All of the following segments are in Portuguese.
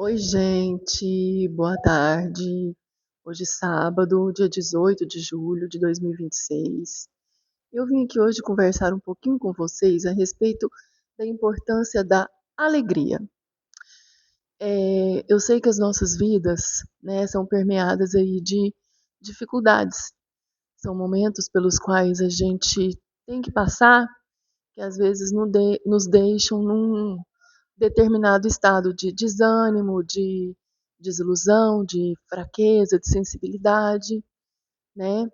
Oi, gente, boa tarde. Hoje, sábado, dia 18 de julho de 2026. Eu vim aqui hoje conversar um pouquinho com vocês a respeito da importância da alegria. Eu sei que as nossas vidas, né, são permeadas aí de dificuldades. São momentos pelos quais a gente tem que passar, que às vezes nos deixam num determinado estado de desânimo, de desilusão, de fraqueza, de sensibilidade, né?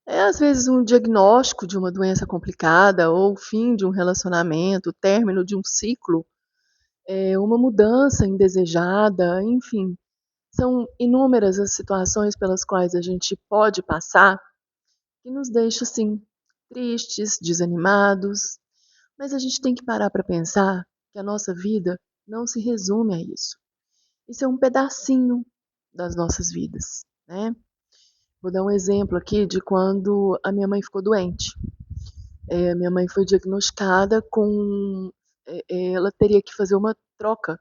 É às vezes um diagnóstico de uma doença complicada, ou o fim de um relacionamento, o término de um ciclo, uma mudança indesejada, enfim. São inúmeras as situações pelas quais a gente pode passar que nos deixa, assim, tristes, desanimados, mas a gente tem que parar para pensar que a nossa vida não se resume a isso. Isso é um pedacinho das nossas vidas, né? Vou dar um exemplo aqui de quando a minha mãe ficou doente. Minha mãe foi diagnosticada com. Ela teria que fazer uma troca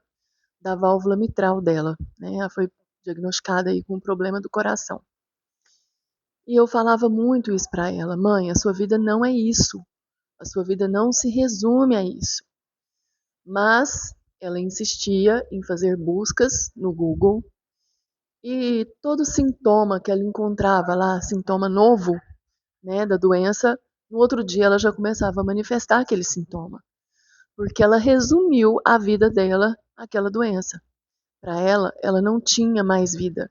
da válvula mitral dela, né? Ela foi diagnosticada aí com um problema do coração. E eu falava muito isso para ela: mãe, a sua vida não é isso. A sua vida não se resume a isso. Mas ela insistia em fazer buscas no Google e todo sintoma que ela encontrava lá, sintoma novo, né, da doença, no outro dia ela já começava a manifestar aquele sintoma, porque ela resumiu a vida dela àquela doença. Para ela, ela não tinha mais vida.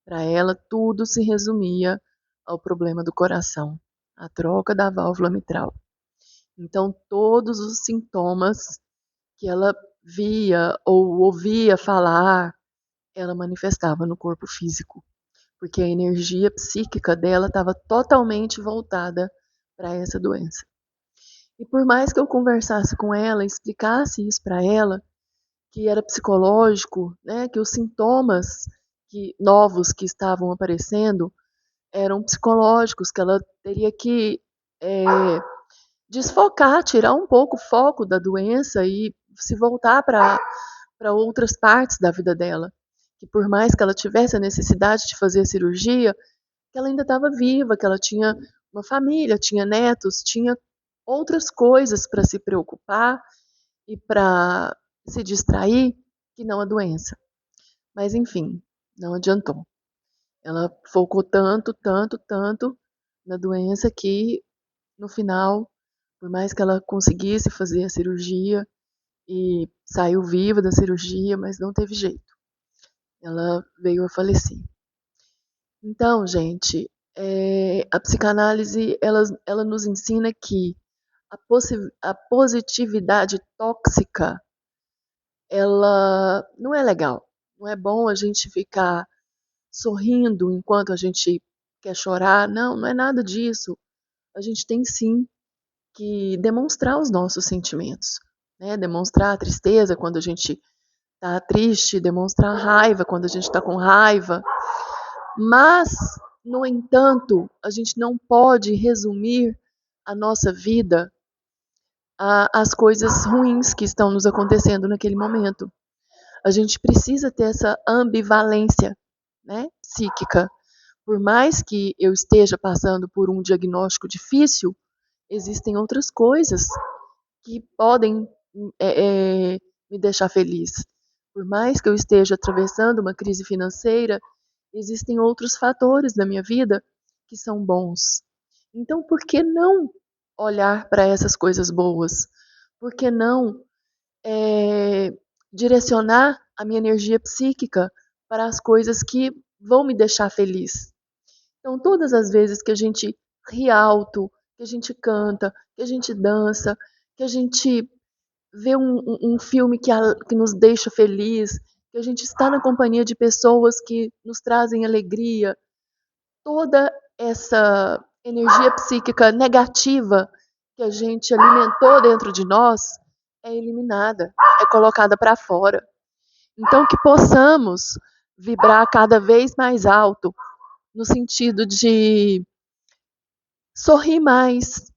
Para ela, tudo se resumia ao problema do coração, a troca da válvula mitral. Então, todos os sintomas que ela via ou ouvia falar, ela manifestava no corpo físico, porque a energia psíquica dela estava totalmente voltada para essa doença. E por mais que eu conversasse com ela, explicasse isso para ela, que era psicológico, né, que os sintomas novos que estavam aparecendo eram psicológicos, que ela teria que é, desfocar, tirar um pouco o foco da doença e se voltar para outras partes da vida dela. Que por mais que ela tivesse a necessidade de fazer a cirurgia, que ela ainda estava viva, que ela tinha uma família, tinha netos, tinha outras coisas para se preocupar e para se distrair que não a doença. Mas enfim, não adiantou. Ela focou tanto, tanto, tanto na doença que no final, por mais que ela conseguisse fazer a cirurgia e saiu viva da cirurgia, mas não teve jeito. Ela veio a falecer. Então, gente, a psicanálise ela nos ensina que a positividade tóxica ela não é legal. Não é bom a gente ficar sorrindo enquanto a gente quer chorar. Não, não é nada disso. A gente tem sim que demonstrar os nossos sentimentos, né? Demonstrar a tristeza quando a gente está triste, demonstrar a raiva quando a gente está com raiva. Mas, no entanto, a gente não pode resumir a nossa vida às coisas ruins que estão nos acontecendo naquele momento. A gente precisa ter essa ambivalência, né, psíquica. Por mais que eu esteja passando por um diagnóstico difícil, existem outras coisas que podem me deixar feliz. Por mais que eu esteja atravessando uma crise financeira, existem outros fatores na minha vida que são bons. Então, por que não olhar para essas coisas boas? Por que não é, direcionar a minha energia psíquica para as coisas que vão me deixar feliz? Então, todas as vezes que a gente ri alto, que a gente canta, que a gente dança, que a gente vê um filme que nos deixa feliz, que a gente está na companhia de pessoas que nos trazem alegria, toda essa energia psíquica negativa que a gente alimentou dentro de nós é eliminada, é colocada para fora. Então, que possamos vibrar cada vez mais alto, no sentido de sorrir mais,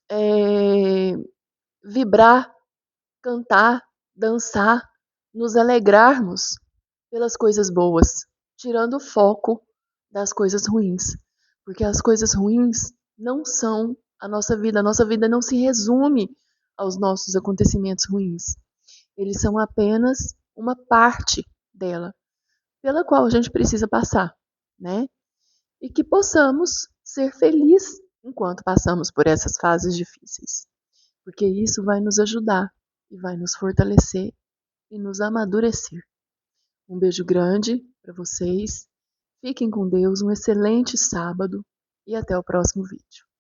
é, vibrar, cantar, dançar, nos alegrarmos pelas coisas boas, tirando o foco das coisas ruins, porque as coisas ruins não são a nossa vida não se resume aos nossos acontecimentos ruins. Eles são apenas uma parte dela, pela qual a gente precisa passar, né? E que possamos ser felizes enquanto passamos por essas fases difíceis, porque isso vai nos ajudar e vai nos fortalecer e nos amadurecer. Um beijo grande para vocês. Fiquem com Deus, um excelente sábado e até o próximo vídeo.